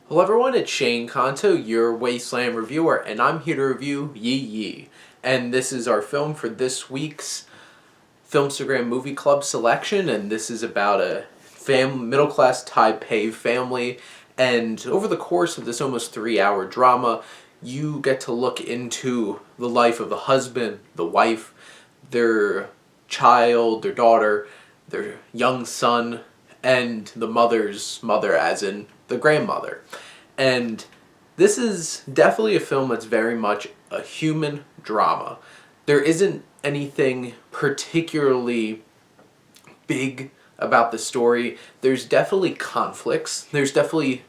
Hello everyone, it's Shane Kanto, your Wasteland reviewer, and I'm here to review Yi. And this is our film for this week's Filmstagram Movie Club selection, and this is about a middle-class Taipei family, and over the course of this almost 3-hour drama, you get to look into the life of the husband, the wife, their child, their daughter, their young son, and the mother's mother, as in the grandmother. And this is definitely a film that's very much a human drama. There isn't anything particularly big about the story. There's definitely conflicts. There's definitely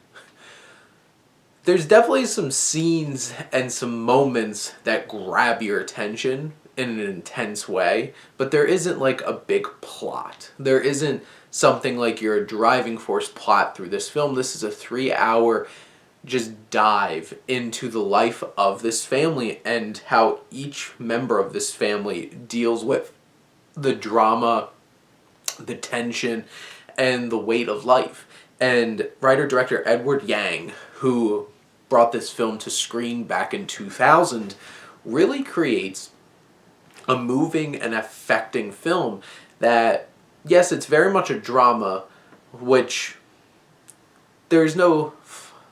some scenes and some moments that grab your attention in an intense way, but there isn't like a big plot. There isn't something like your driving force plot through this film. This is a 3-hour just dive into the life of this family and how each member of this family deals with the drama, the tension, and the weight of life. And writer-director Edward Yang, who brought this film to screen back in 2000, really creates a moving and affecting film that, yes, it's very much a drama, which there's no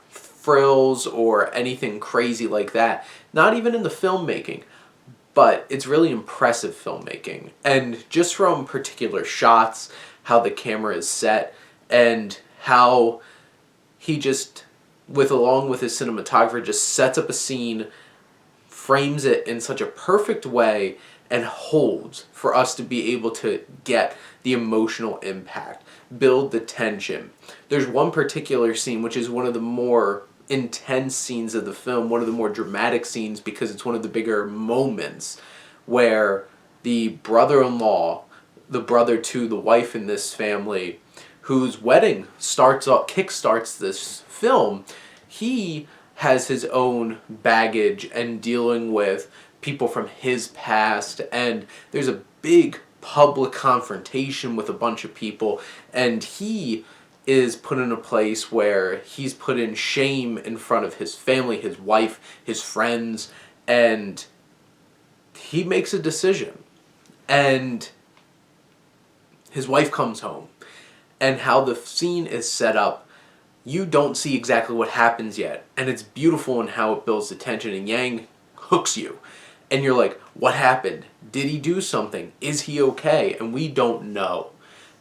frills or anything crazy like that, not even in the filmmaking, but it's really impressive filmmaking. And just from particular shots, how the camera is set, and how he just, along with his cinematographer, just sets up a scene, frames it in such a perfect way, and holds for us to be able to get the emotional impact, build the tension. There's one particular scene which is one of the more intense scenes of the film, one of the more dramatic scenes, because it's one of the bigger moments, where the brother-in-law, the brother to the wife in this family, whose wedding kickstarts this film, he has his own baggage and dealing with people from his past, and there's a big public confrontation with a bunch of people, and he is put in a place where he's put in shame in front of his family, his wife, his friends, and he makes a decision. And his wife comes home, and how the scene is set up, you don't see exactly what happens yet, and it's beautiful in how it builds the tension, and Yang hooks you. And you're like, what happened? Did he do something? Is he okay? And we don't know.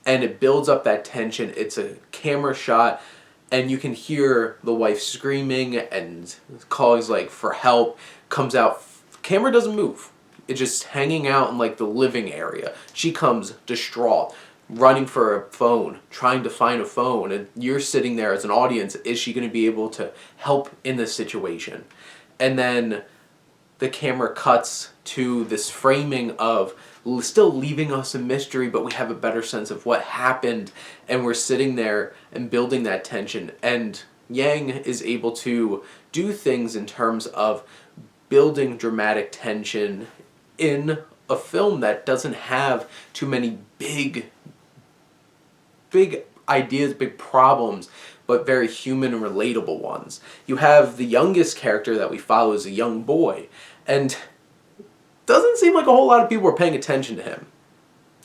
And it builds up that tension. It's a camera shot, and you can hear the wife screaming and calls like for help. Comes out, camera doesn't move. It's just hanging out in like the living area. She comes distraught, running for a phone, trying to find a phone, and you're sitting there as an audience. Is she going to be able to help in this situation? And then the camera cuts to this framing of still leaving us a mystery, but we have a better sense of what happened, and we're sitting there and building that tension. And Yang is able to do things in terms of building dramatic tension in a film that doesn't have too many big ideas, big problems, but very human and relatable ones. You have the youngest character that we follow as a young boy, and doesn't seem like a whole lot of people are paying attention to him.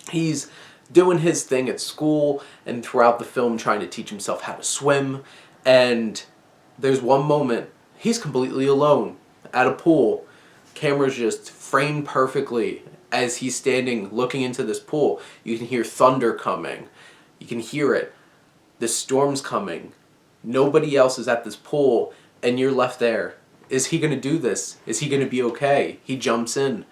He's doing his thing at school and throughout the film trying to teach himself how to swim, and there's one moment he's completely alone at a pool. Camera's just framed perfectly as he's standing looking into this pool. You can hear thunder coming. You can hear it. The storm's coming. Nobody else is at this pool, and you're left there. Is he going to do this? Is he going to be okay? He jumps in.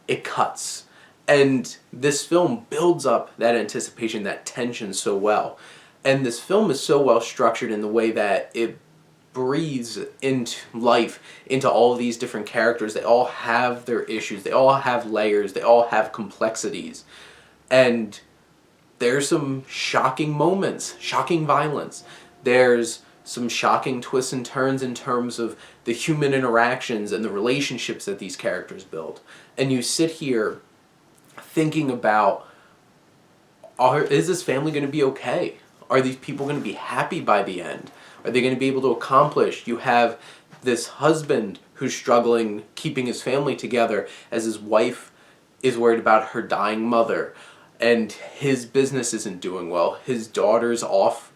It cuts. And this film builds up that anticipation, that tension so well. And this film is so well structured in the way that it breathes into life into all of these different characters. They all have their issues. They all have layers. They all have complexities. And there's some shocking moments, shocking violence. There's some shocking twists and turns in terms of the human interactions and the relationships that these characters build. And you sit here thinking about, is this family going to be okay? Are these people going to be happy by the end? Are they going to be able to accomplish? You have this husband who's struggling keeping his family together as his wife is worried about her dying mother, and his business isn't doing well. His daughter's off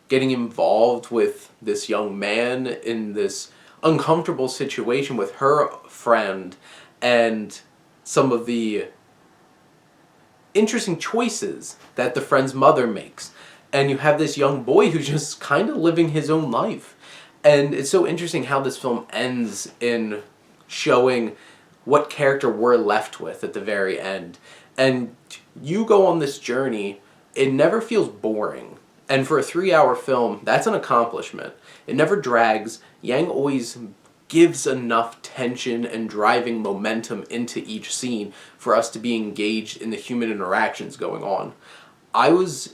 getting involved with this young man in this uncomfortable situation with her friend, and some of the interesting choices that the friend's mother makes. And you have this young boy who's just kind of living his own life. And it's so interesting how this film ends in showing what character we're left with at the very end. And you go on this journey, it never feels boring. And for a 3-hour film, that's an accomplishment. It never drags. Yang always gives enough tension and driving momentum into each scene for us to be engaged in the human interactions going on. I was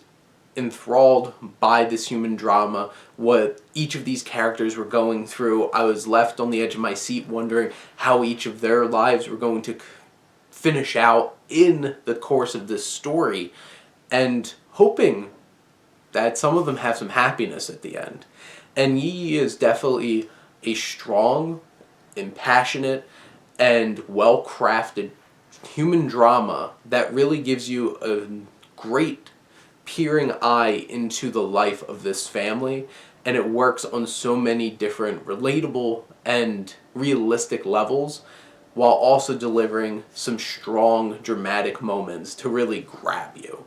enthralled by this human drama, what each of these characters were going through. I was left on the edge of my seat wondering how each of their lives were going to finish out in the course of this story, and hoping that some of them have some happiness at the end. And Yi is definitely a strong, impassionate, and well-crafted human drama that really gives you a great peering eye into the life of this family, and it works on so many different relatable and realistic levels, while also delivering some strong dramatic moments to really grab you.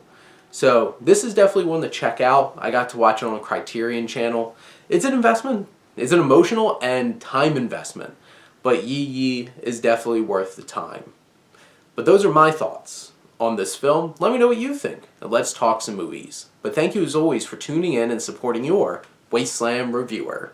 So this is definitely one to check out. I got to watch it on a Criterion channel. It's an investment. It's an emotional and time investment, but Yi is definitely worth the time. But those are my thoughts on this film. Let me know what you think, and let's talk some movies. But thank you as always for tuning in and supporting your Wasteland reviewer.